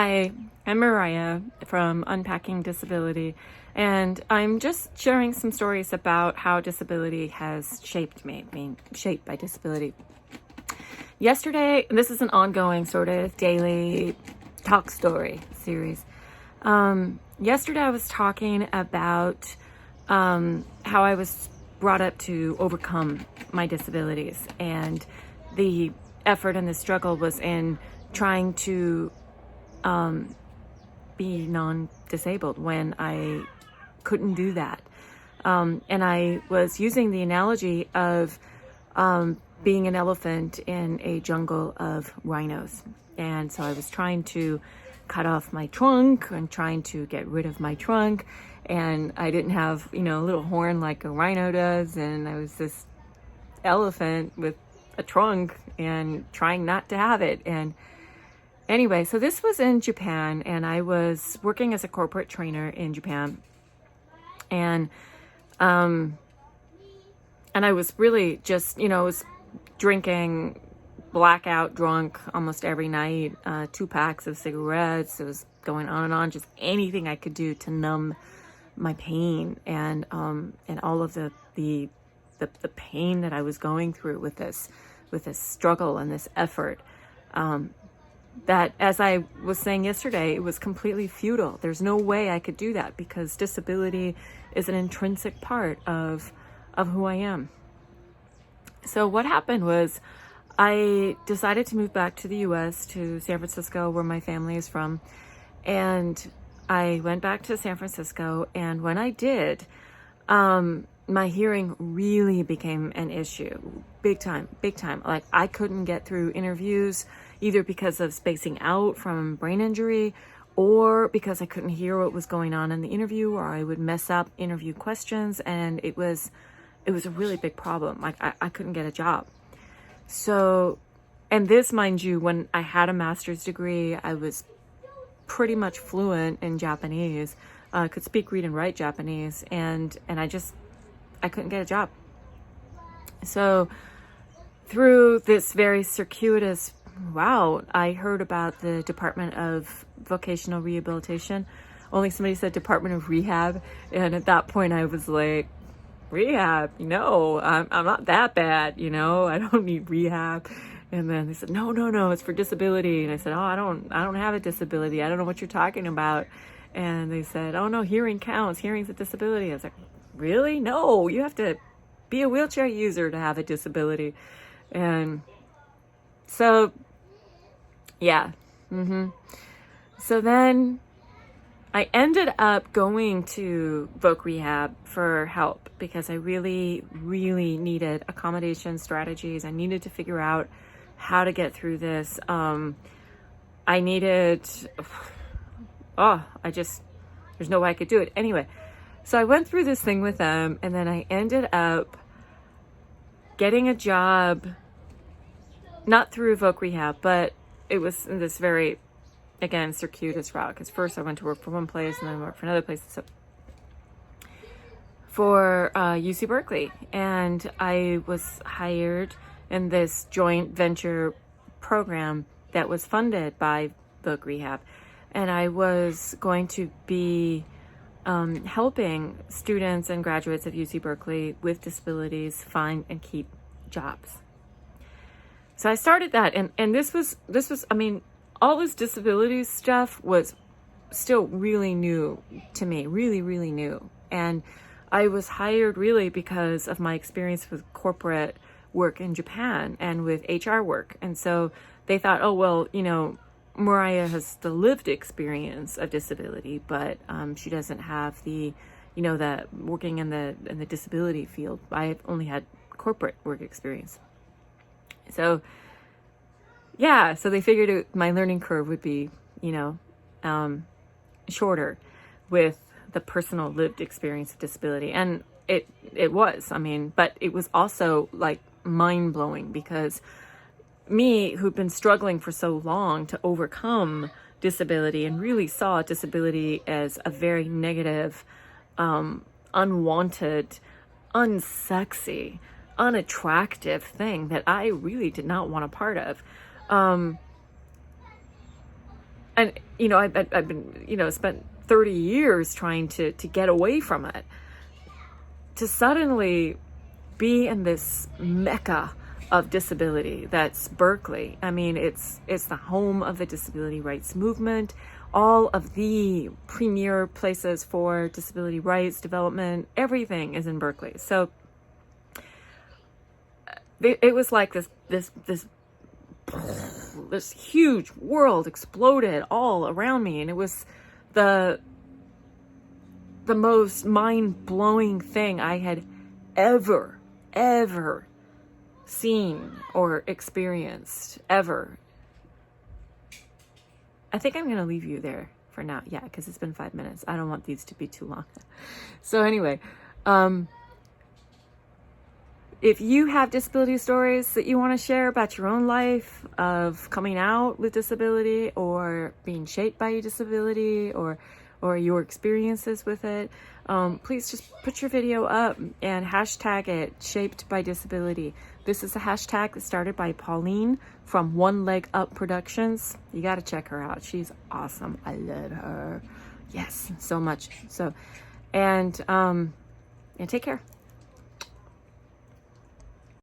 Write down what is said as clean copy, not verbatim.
Hi, I'm Mariah from Unpacking Disability, and I'm just sharing some stories about how disability has shaped me, being shaped by disability. Yesterday, this is an ongoing sort of daily talk story series. Yesterday, I was talking about how I was brought up to overcome my disabilities, and the effort and the struggle was in trying to be non-disabled when I couldn't do that. And I was using the analogy of being an elephant in a jungle of rhinos. And so I was trying to cut off my trunk and trying to get rid of my trunk. And I didn't have, a little horn like a rhino does. And I was this elephant with a trunk and trying not to have it. And anyway, so this was in Japan, and I was working as a corporate trainer in Japan. And I was really just, was drinking blackout drunk almost every night, 2 packs of cigarettes. It was going on and on, just anything I could do to numb my pain and all of the pain that I was going through with this struggle and this effort. That, as I was saying yesterday, it was completely futile. There's no way I could do that because disability is an intrinsic part of who I am. So what happened was I decided to move back to the US, to San Francisco, where my family is from. And I went back to San Francisco, and when I did, my hearing really became an issue. Big time. Like, I couldn't get through interviews either because of spacing out from brain injury or because I couldn't hear what was going on in the interview, or I would mess up interview questions, and it was a really big problem. Like, I couldn't get a job. So, and this, mind you, when I had a master's degree, I was pretty much fluent in Japanese, could speak, read, and write Japanese, and I couldn't get a job. So through this very circuitous route, I heard about the Department of Vocational Rehabilitation. Only somebody said Department of Rehab. And at that point I was like, rehab? No, I'm not that bad, I don't need rehab. And then they said, no, it's for disability. And I said, I don't have a disability. I don't know what you're talking about. And they said, oh no, hearing counts. Hearing's a disability. I was like, really? No, you have to be a wheelchair user to have a disability. And so, yeah. So then I ended up going to Voc Rehab for help because I really, really needed accommodation strategies. I needed to figure out how to get through this. I needed, there's no way I could do it. Anyway, so I went through this thing with them, and then I ended up getting a job, not through Voc Rehab, but it was in this very, again, circuitous route. Because first I went to work for one place, and then I worked for another place. So for UC Berkeley, and I was hired in this joint venture program that was funded by Voc Rehab, and I was going to be helping students and graduates of UC Berkeley with disabilities find and keep jobs. So I started that, and this was, I mean, all this disability stuff was still really new to me, really, really new. And I was hired really because of my experience with corporate work in Japan and with HR work. And so they thought, oh, well, Mariah has the lived experience of disability, but she doesn't have the, the working in the disability field. I only had corporate work experience. So, yeah, so they figured my learning curve would be, shorter with the personal lived experience of disability. And it was, but it was also like mind-blowing because me, who'd been struggling for so long to overcome disability and really saw disability as a very negative, unwanted, unsexy, unattractive thing that I really did not want a part of. and, you know, I've been, you know, spent 30 years trying to get away from it, to suddenly be in this Mecca of disability that's Berkeley. I mean, it's the home of the disability rights movement. All of the premier places for disability rights development, everything is in Berkeley. So it was like this huge world exploded all around me, and it was the most mind-blowing thing I had ever seen or experienced ever. I think I'm gonna leave you there for now. Yeah, because it's been 5 minutes. I don't want these to be too long. So anyway, if you have disability stories that you want to share about your own life of coming out with disability, or being shaped by your disability, or your experiences with it, please just put your video up and hashtag it Shaped by Disability. This is a hashtag that started by Pauline from One Leg Up Productions. You got to check her out. She's awesome. I love her. Yes, so much. So, and take care.